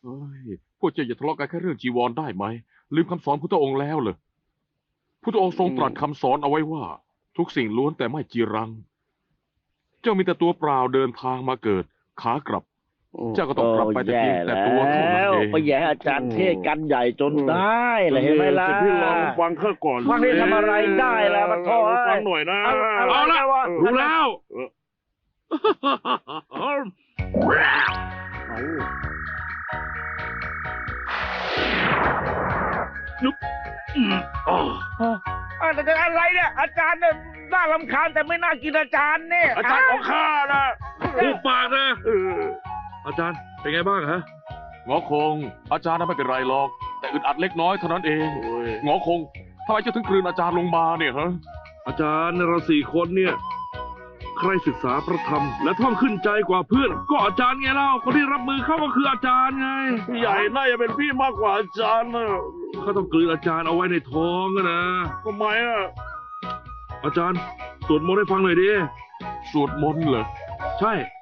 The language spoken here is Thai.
เฮ้ยพวกเจ้าอย่าทะเลาะกันแค่เรื่องจีวรได้ไหมลืมคำสอนพุทธองค์แล้วเหรอพุทธองค์ทรงตรัสคำสอนเอาไว้ว่า ทุกสิ่งล้วนแต่ไม่จีรัง เจ้ามีแต่ตัวเปล่าเดินทางมาเกิดขากลับ เจ้าก็ต้องกลับไปแต่เพียงแต่ตัวเท่านั้นเอง ไปแย่อาจารย์เทศกันใหญ่จนได้เลยเห็นไหมล่ะ พี่ลองฟังข้าก่อน ฟังนี่ทำอะไรได้แล้วมันโทษ ฟังหน่อยนะ เอาละรู้แล้ว อะไรเนี่ยอาจารย์เนี่ยน่ารำคาญแต่ไม่น่ากินอาจารย์เนี่ย อาจารย์ของข้านะ พูดปากนะ เออ อาจารย์เป็นไงบ้างฮะ หงอคง อาจารย์น่ะไม่เป็นไรหรอก แต่อึดอัดเล็กน้อยเท่านั้นเอง โอ้ย หงอคงทำไมเจ้าถึงกลืนอาจารย์ลงมาเนี่ยฮะ อาจารย์เรา4 คนเนี่ย ใครศึกษาพระธรรม และท่องขึ้นใจกว่าเพื่อน ก็อาจารย์ไงเล่าคนที่รับมือเข้าก็คืออาจารย์ไง พี่ใหญ่น่าจะเป็นพี่มากกว่าอาจารย์นะ เขาต้องกลืนอาจารย์เอาไว้ในท้องอะนะ ทำไมอ่ะ อาจารย์สวดมนต์ให้ฟังหน่อยดิ สวดมนต์เหรอ ใช่